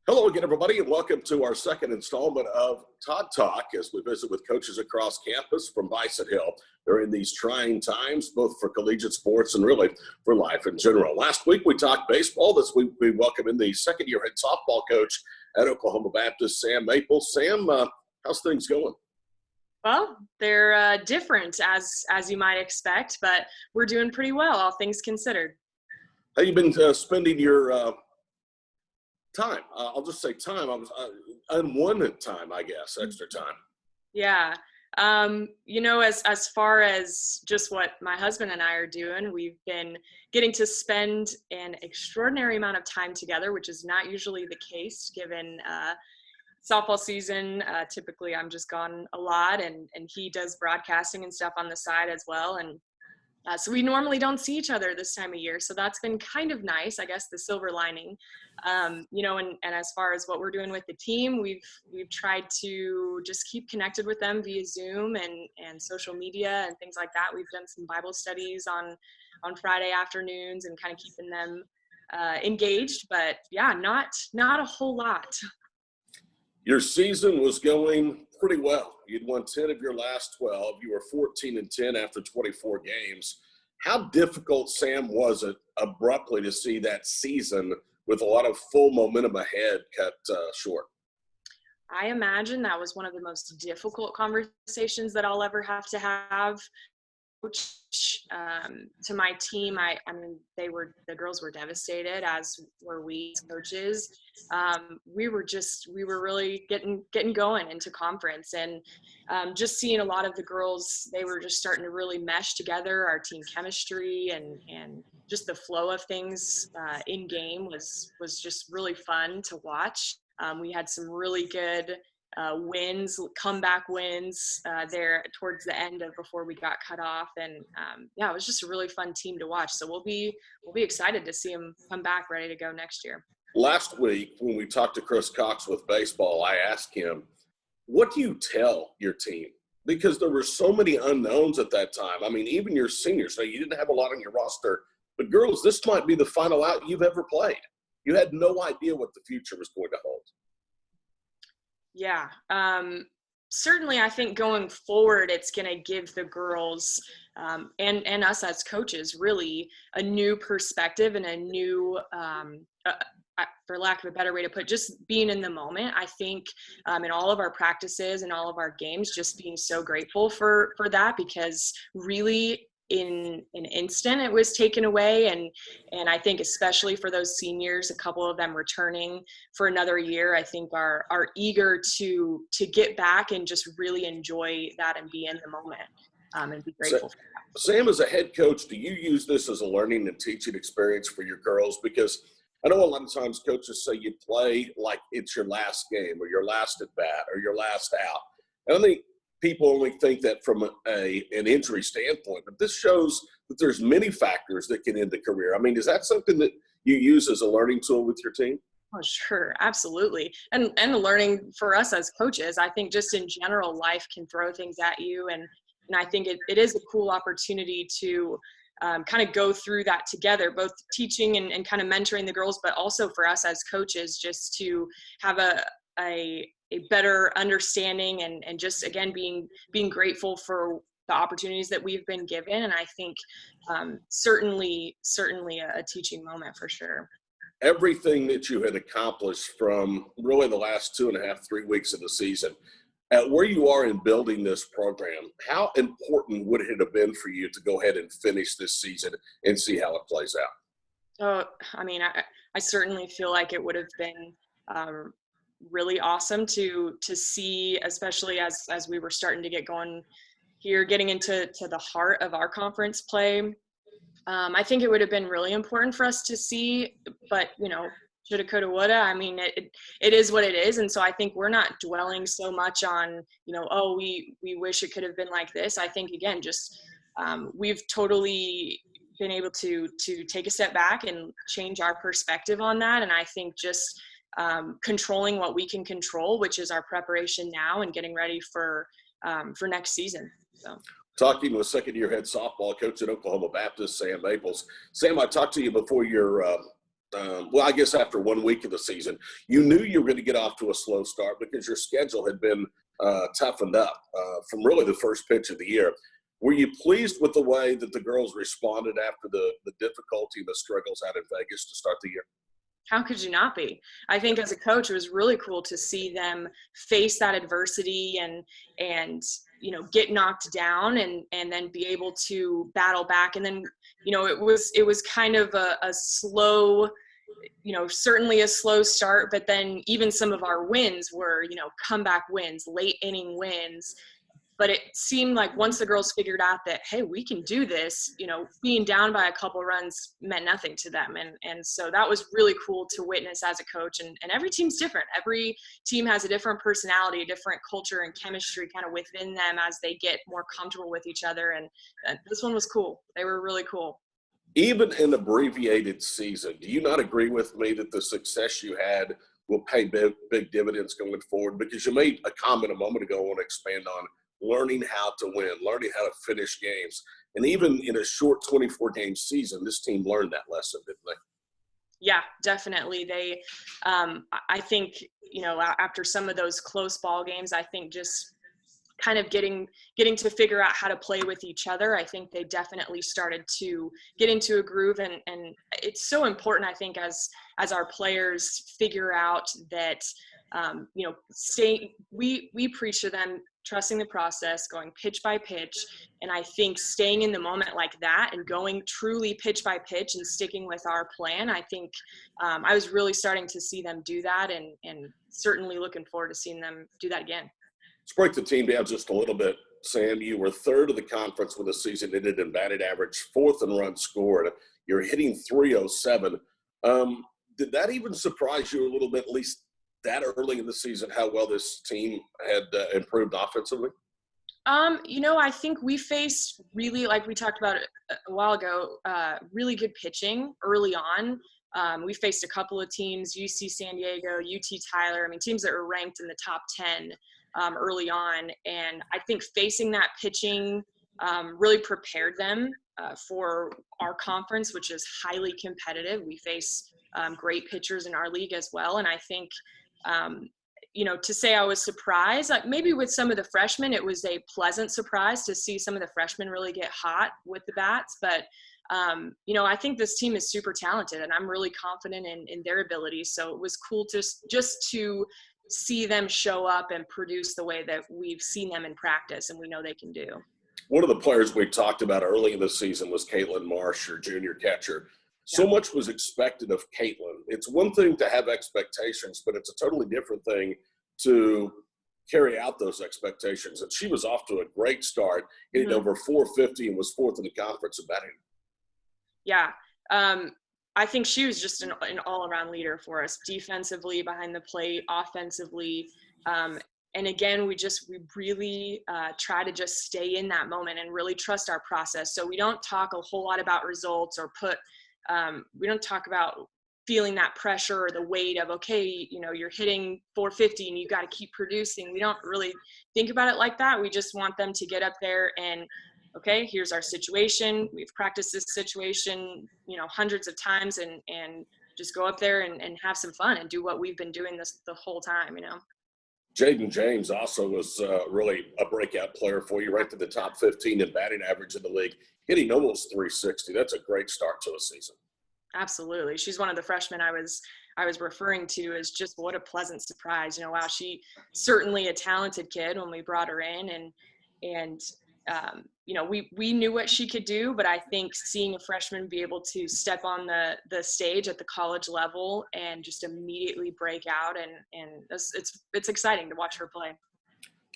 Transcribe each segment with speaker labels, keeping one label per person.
Speaker 1: Hello again, everybody, and welcome to our second installment of Todd Talk as we visit with coaches across campus from Bison Hill during these trying times, both for collegiate sports and really for life in general. Last week, we talked baseball. This week, we welcome in the second-year head softball coach at Oklahoma Baptist, Sam Maples. Sam, how's things going?
Speaker 2: Well, they're different, as you might expect, but we're doing pretty well, all things considered.
Speaker 1: How you been spending your time? I'll just say time. Unwanted time, I guess, extra time.
Speaker 2: Yeah. As far as just what my husband and I are doing, we've been getting to spend an extraordinary amount of time together, which is not usually the case given softball season. Typically I'm just gone a lot and he does broadcasting and stuff on the side as well. And so we normally don't see each other this time of year. So that's been kind of nice, I guess, the silver lining. And as far as what we're doing with the team, we've tried to just keep connected with them via Zoom and social media and things like that. We've done some Bible studies on Friday afternoons and kind of keeping them engaged. But yeah, not a whole lot.
Speaker 1: Your season was going pretty well. You'd won 10 of your last 12. You were 14-10 after 24 games. How difficult, Sam, was it abruptly to see that season with a lot of full momentum ahead cut short?
Speaker 2: I imagine that was one of the most difficult conversations that I'll ever have to have. To my team, I mean, the girls were devastated, as were we as coaches. We were really getting going into conference, and just seeing a lot of the girls, they were just starting to really mesh together. Our team chemistry and just the flow of things in game was just really fun to watch. We had some really good wins, comeback wins there towards the end of before we got cut off, and it was just a really fun team to watch. So we'll be excited to see them come back ready to go next year.
Speaker 1: Last week when we talked to Chris Cox with baseball, I asked him, what do you tell your team? Because there were so many unknowns at that time. I mean, even your seniors, so you didn't have a lot on your roster, but girls, this might be the final out you've ever played. You had no idea what the future was going to hold.
Speaker 2: Yeah, certainly I think going forward, it's going to give the girls and us as coaches really a new perspective and a new, for lack of a better way to put it, just being in the moment. I think in all of our practices and all of our games, just being so grateful for that, because really in an instant it was taken away, and I think especially for those seniors, a couple of them returning for another year, I think are eager to get back and just really enjoy that and be in the moment and be grateful for that.
Speaker 1: Sam, as a head coach, do you use this as a learning and teaching experience for your girls? Because I know a lot of times coaches say you play like it's your last game or your last at bat or your last out. And I think people only think that from an injury standpoint, but this shows that there's many factors that can end a career. I mean, is that something that you use as a learning tool with your team?
Speaker 2: Oh, sure. Absolutely. And learning for us as coaches, I think just in general, life can throw things at you. And I think it is a cool opportunity to kind of go through that together, both teaching and kind of mentoring the girls, but also for us as coaches, just to have a better understanding and just, again, being grateful for the opportunities that we've been given. And I think certainly a teaching moment for sure.
Speaker 1: Everything that you had accomplished from really the last 2.5, 3 weeks of the season, at where you are in building this program, how important would it have been for you to go ahead and finish this season and see how it plays out?
Speaker 2: I mean, I certainly feel like it would have been really awesome to see, especially as we were starting to get going here, getting into the heart of our conference play. I think it would have been really important for us to see, but shoulda, coulda, woulda. I mean, it is what it is. And so I think we're not dwelling so much on, we wish it could have been like this. I think, again, just we've totally been able to take a step back and change our perspective on that. And I think just controlling what we can control, which is our preparation now and getting ready for next season. So.
Speaker 1: Talking with second-year head softball coach at Oklahoma Baptist, Sam Maples. Sam, I talked to you before your well, I guess after 1 week of the season, you knew you were going to get off to a slow start because your schedule had been toughened up from really the first pitch of the year. Were you pleased with the way that the girls responded after the difficulty and the struggles out in Vegas to start the year?
Speaker 2: How could you not be? I think as a coach, it was really cool to see them face that adversity and get knocked down and then be able to battle back. And then it was kind of a slow, certainly a slow start, but then even some of our wins were comeback wins, late inning wins. But it seemed like once the girls figured out that, hey, we can do this, being down by a couple runs meant nothing to them. And so that was really cool to witness as a coach. And every team's different. Every team has a different personality, a different culture and chemistry kind of within them as they get more comfortable with each other. And this one was cool. They were really cool.
Speaker 1: Even in abbreviated season, do you not agree with me that the success you had will pay big dividends going forward? Because you made a comment a moment ago I want to expand on learning how to win, learning how to finish games. And even in a short 24-game season, this team learned that lesson, didn't they?
Speaker 2: Yeah, definitely. They, I think, after some of those close ball games, I think just kind of getting to figure out how to play with each other. I think they definitely started to get into a groove, and it's so important, I think, as our players figure out that, we preach to them trusting the process, going pitch by pitch. And I think staying in the moment like that and going truly pitch by pitch and sticking with our plan, I think I was really starting to see them do that, and certainly looking forward to seeing them do that again.
Speaker 1: Let's break the team down just a little bit. Sam, you were third of the conference when the season ended in batted average, fourth in runs scored. You're hitting .307. Did that even surprise you a little bit, at least that early in the season, how well this team had improved offensively?
Speaker 2: I think we faced really, like we talked about a while ago, really good pitching early on. We faced a couple of teams, UC San Diego, UT Tyler, teams that were ranked in the top 10 early on. And I think facing that pitching really prepared them for our conference, which is highly competitive. We face great pitchers in our league as well. And I think, to say I was surprised, like maybe with some of the freshmen, it was a pleasant surprise to see some of the freshmen really get hot with the bats. But, I think this team is super talented, and I'm really confident in their abilities. So it was cool just to see them show up and produce the way that we've seen them in practice and we know they can do.
Speaker 1: One of the players we talked about early in the season was Caitlin Marsh, your junior catcher. So much was expected of Caitlin. It's one thing to have expectations, but it's a totally different thing to carry out those expectations. And she was off to a great start, hitting over .450 and was fourth in the conference in batting.
Speaker 2: Yeah. I think she was just an all-around leader for us, defensively, behind the plate, offensively. And again, we really try to just stay in that moment and really trust our process. So we don't talk a whole lot about results or we don't talk about feeling that pressure or the weight of, okay, you're hitting .450 and you got to keep producing. We don't really think about it like that. We just want them to get up there and, okay, here's our situation. We've practiced this situation, hundreds of times, and just go up there and have some fun and do what we've been doing the whole time,
Speaker 1: Jaden James also was really a breakout player for you, ranked in the top 15 in batting average in the league, hitting almost .360. That's a great start to a season.
Speaker 2: Absolutely. She's one of the freshmen I was referring to as just what a pleasant surprise. Wow, she certainly a talented kid when we brought her in, and we knew what she could do, but I think seeing a freshman be able to step on the stage at the college level and just immediately break out, and it's exciting to watch her play.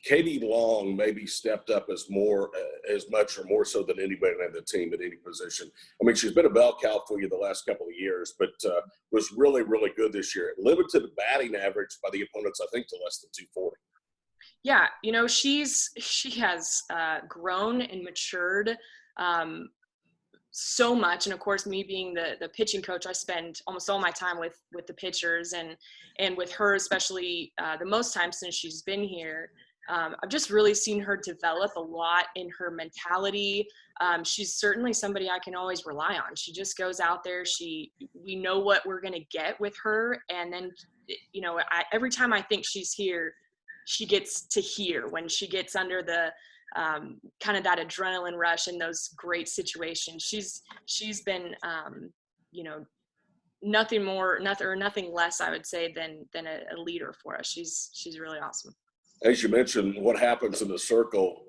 Speaker 1: Katie Long maybe stepped up as much or more so than anybody on the team at any position. She's been a bell cow for you the last couple of years, but was really, really good this year. Limited batting average by the opponents, I think, to less than .240.
Speaker 2: Yeah, she has grown and matured so much, and of course, me being the pitching coach, I spend almost all my time with the pitchers, and with her especially the most time since she's been here. I've just really seen her develop a lot in her mentality. She's certainly somebody I can always rely on. She just goes out there. We know what we're going to get with her. And then, every time I think she's here, she gets to hear when she gets under the kind of that adrenaline rush in those great situations. She's been, nothing less, I would say, than a leader for us. She's really awesome.
Speaker 1: As you mentioned, what happens in the circle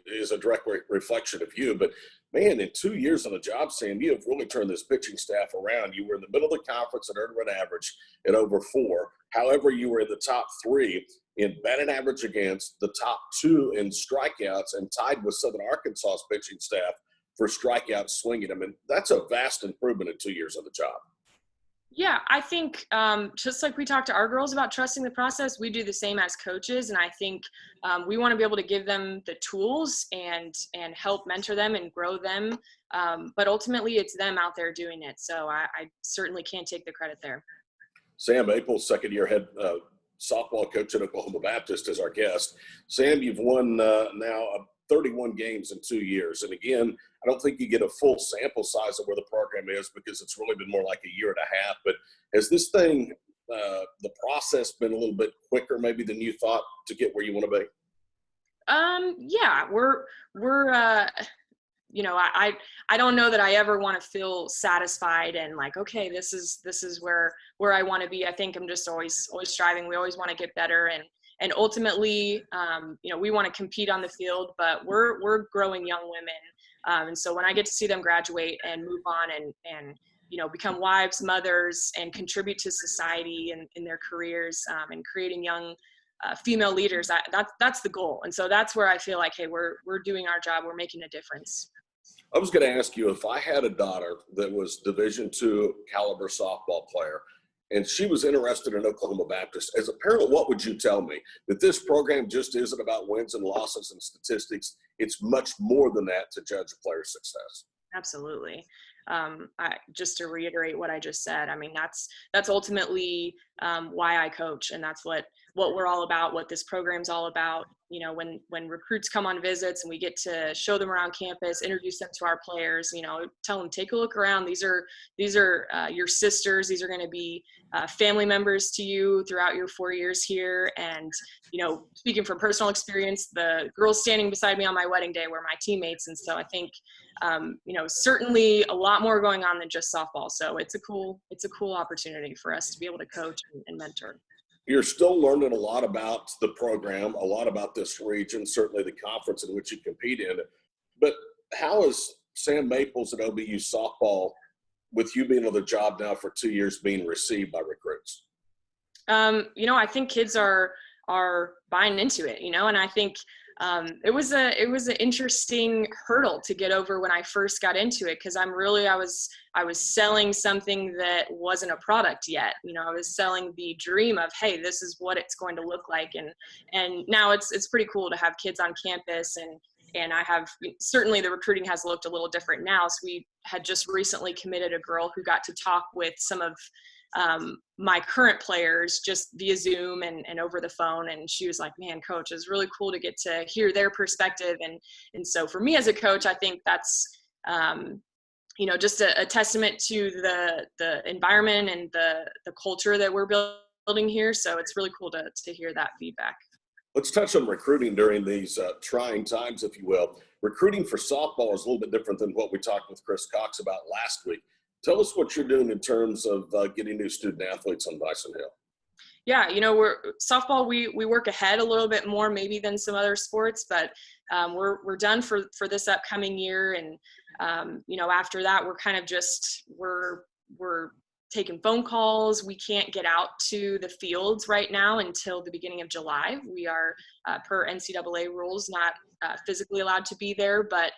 Speaker 1: is a direct reflection of you. But man, in 2 years on the job, Sam, you have really turned this pitching staff around. You were in the middle of the conference at earned run average at over 4. However, you were in the top 3 in batting average against, the top 2 in strikeouts, and tied with Southern Arkansas's pitching staff for strikeouts swinging. I mean, that's a vast improvement in 2 years on the job.
Speaker 2: Yeah, I think just like we talk to our girls about trusting the process, we do the same as coaches. And I think we want to be able to give them the tools and help mentor them and grow them. But ultimately, it's them out there doing it. So I certainly can't take the credit there.
Speaker 1: Sam Maples, second-year head softball coach at Oklahoma Baptist, is our guest. Sam, you've won now 31 games in 2 years. And again, I don't think you get a full sample size of where the program is because it's really been more like a year and a half. But has this thing, the process been a little bit quicker maybe than you thought to get where you want to be?
Speaker 2: Yeah, we're I don't know that I ever want to feel satisfied and like, okay, this is where I want to be. I think I'm just always striving. We always want to get better. And ultimately, we want to compete on the field, but we're growing young women. And so when I get to see them graduate and move on and become wives, mothers, and contribute to society and in their careers and creating young female leaders, that's the goal. And so that's where I feel like, hey, we're doing our job. We're making a difference.
Speaker 1: I was going to ask you, if I had a daughter that was Division II caliber softball player, and she was interested in Oklahoma Baptist, as a parent, what would you tell me? That this program just isn't about wins and losses and statistics. It's much more than that to judge a player's success.
Speaker 2: Absolutely. Just to reiterate what I just said, I mean, that's ultimately why I coach, and that's what we're all about, what this program's all about. When recruits come on visits and we get to show them around campus, introduce them to our players, tell them, take a look around. These are your sisters. These are going to be family members to you throughout your 4 years here. And, speaking from personal experience, the girls standing beside me on my wedding day were my teammates. And so I think, certainly a lot more going on than just softball. So it's a cool opportunity for us to be able to coach and mentor.
Speaker 1: You're still learning a lot about the program, a lot about this region, certainly the conference in which you compete in. But how is Sam Maples at OBU softball, with you being on the job now for 2 years, being received by recruits?
Speaker 2: I think kids are buying into it, and I think it was an interesting hurdle to get over when I first got into it, because I was selling something that wasn't a product yet. I was selling the dream of, hey, this is what it's going to look like, and now it's pretty cool to have kids on campus, and I have, certainly the recruiting has looked a little different now. So we had just recently committed a girl who got to talk with some of my current players just via Zoom and over the phone. And she was like, man, coach, it's really cool to get to hear their perspective. And so for me as a coach, I think that's, just a testament to the environment and the culture that we're building here. So it's really cool to hear that feedback.
Speaker 1: Let's touch on recruiting during these trying times, if you will. Recruiting for softball is a little bit different than what we talked with Chris Cox about last week. Tell us what you're doing in terms of getting new student athletes on Bison Hill.
Speaker 2: Yeah, softball, we work ahead a little bit more maybe than some other sports, but we're done for this upcoming year. And, after that, we're kind of just, we're taking phone calls. We can't get out to the fields right now until the beginning of July. We are, per NCAA rules, not physically allowed to be there, but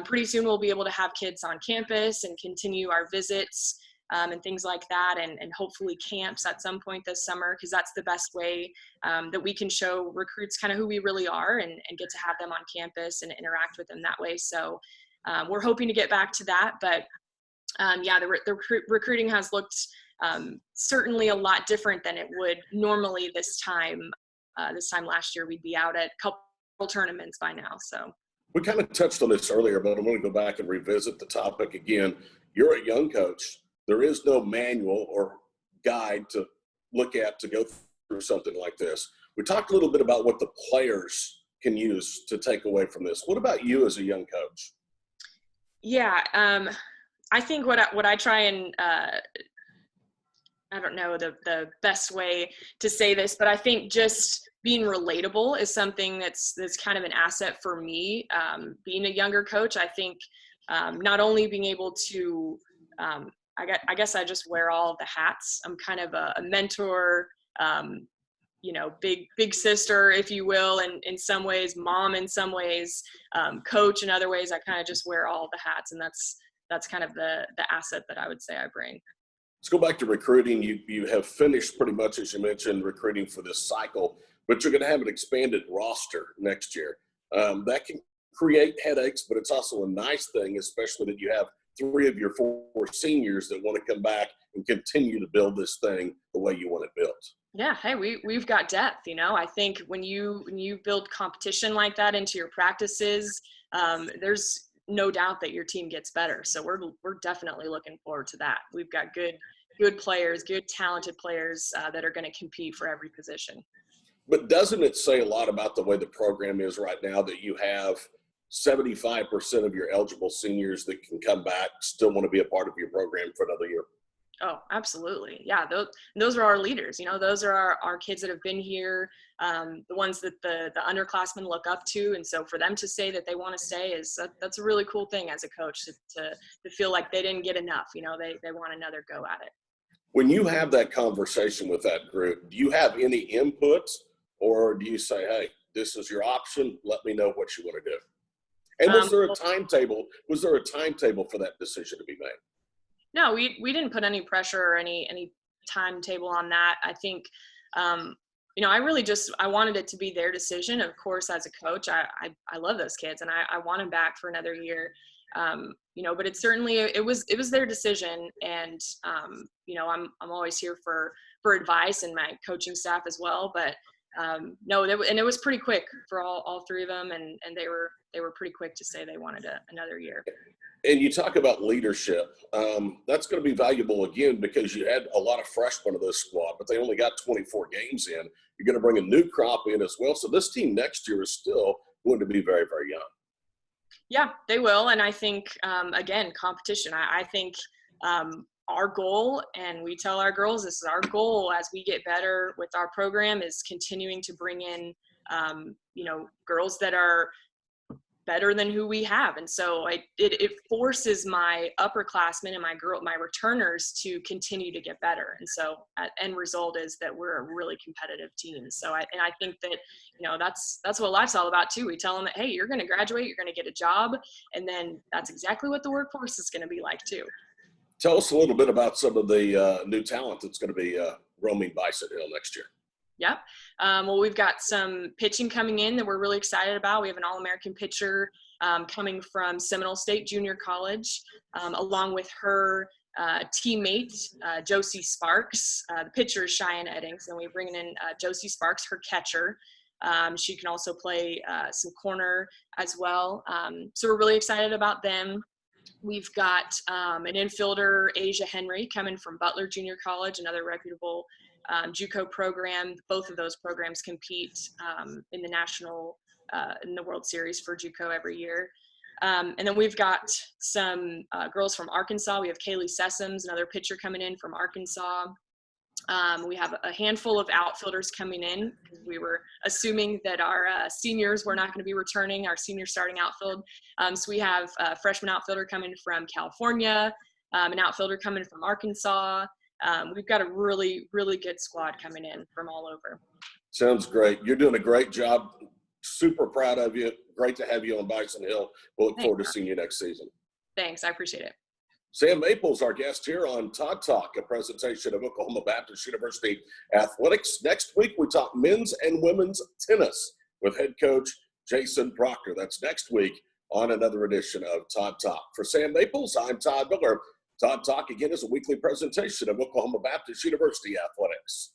Speaker 2: pretty soon we'll be able to have kids on campus and continue our visits and things like that, and hopefully camps at some point this summer, because that's the best way that we can show recruits kind of who we really are and get to have them on campus and interact with them that way. So we're hoping to get back to that, but the recruiting has looked certainly a lot different than it would normally this time this time last year, we'd be out at a couple tournaments by now. So
Speaker 1: We kind of touched on this earlier, but I want to go back and revisit the topic again. You're a young coach. There is no manual or guide to look at to go through something like this. We talked a little bit about what the players can use to take away from this. What about you as a young coach?
Speaker 2: Yeah, I think what I try and I don't know the best way to say this, but I think just being relatable is something that's kind of an asset for me. Being a younger coach, I think not only being able to, I guess I just wear all of the hats. I'm kind of a mentor, big sister, if you will, and in some ways, mom in some ways, coach in other ways. I kind of just wear all the hats, and that's kind of the asset that I would say I bring.
Speaker 1: Let's go back to recruiting. You have finished pretty much, as you mentioned, recruiting for this cycle, but you're going to have an expanded roster next year. That can create headaches, but it's also a nice thing, especially that you have 3 of your 4 seniors that want to come back and continue to build this thing the way you want it built.
Speaker 2: Yeah, hey, we've got depth. I think when you build competition like that into your practices, there's no doubt that your team gets better. So we're definitely looking forward to that. We've got good players, good talented players that are going to compete for every position.
Speaker 1: But doesn't it say a lot about the way the program is right now that you have 75% of your eligible seniors that can come back, still want to be a part of your program for another year?
Speaker 2: Oh, absolutely. Yeah. Those are our leaders. Those are our kids that have been here, the ones that the underclassmen look up to. And so for them to say that they want to stay that's a really cool thing as a coach to feel like they didn't get enough. They want another go at it.
Speaker 1: When you have that conversation with that group, do you have any inputs, or do you say, hey, this is your option, let me know what you want to do? And was there a timetable? Was there a timetable for that decision to be made?
Speaker 2: No, we didn't put any pressure or any timetable on that. I think, I really I wanted it to be their decision. Of course, as a coach, I love those kids and I want them back for another year. But it was their decision. And, I'm always here for advice and my coaching staff as well. But and it was pretty quick for all 3 of them. And they were pretty quick to say they wanted another year.
Speaker 1: And you talk about leadership. That's going to be valuable again because you had a lot of freshmen of this squad, but they only got 24 games in. You're going to bring a new crop in as well. So this team next year is still going to be very, very young.
Speaker 2: Yeah, they will. And I think, again, competition. I think our goal, and we tell our girls this is our goal as we get better with our program, is continuing to bring in, girls that are better than who we have. And so it forces my upperclassmen and my returners to continue to get better. And so end result is that we're a really competitive team. So I think that, that's what life's all about too. We tell them that, hey, you're going to graduate, you're going to get a job. And then that's exactly what the workforce is going to be like too.
Speaker 1: Tell us a little bit about some of the new talent that's going to be roaming Bison Hill next year.
Speaker 2: Yep. Well, we've got some pitching coming in that we're really excited about. We have an All-American pitcher coming from Seminole State Junior College, along with her teammate, Josie Sparks. The pitcher is Cheyenne Eddings, and we're bringing in Josie Sparks, her catcher. She can also play some corner as well. So we're really excited about them. We've got an infielder, Asia Henry, coming from Butler Junior College, another reputable JUCO program. Both of those programs compete in the World Series for JUCO every year. And then we've got some girls from Arkansas. We have Kaylee Sessoms, another pitcher coming in from Arkansas. We have a handful of outfielders coming in because we were assuming that our seniors were not going to be returning, our senior starting outfield. So we have a freshman outfielder coming from California, an outfielder coming from Arkansas. We've got a really, really good squad coming in from all over.
Speaker 1: Sounds great. You're doing a great job. Super proud of you. Great to have you on Bison Hill. We'll look forward to seeing you next season.
Speaker 2: Thanks. I appreciate it.
Speaker 1: Sam Maples, our guest here on Todd Talk, a presentation of Oklahoma Baptist University Athletics. Next week, we talk men's and women's tennis with head coach Jason Proctor. That's next week on another edition of Todd Talk. For Sam Maples, I'm Todd Miller. Todd Talk, again, is a weekly presentation of Oklahoma Baptist University Athletics.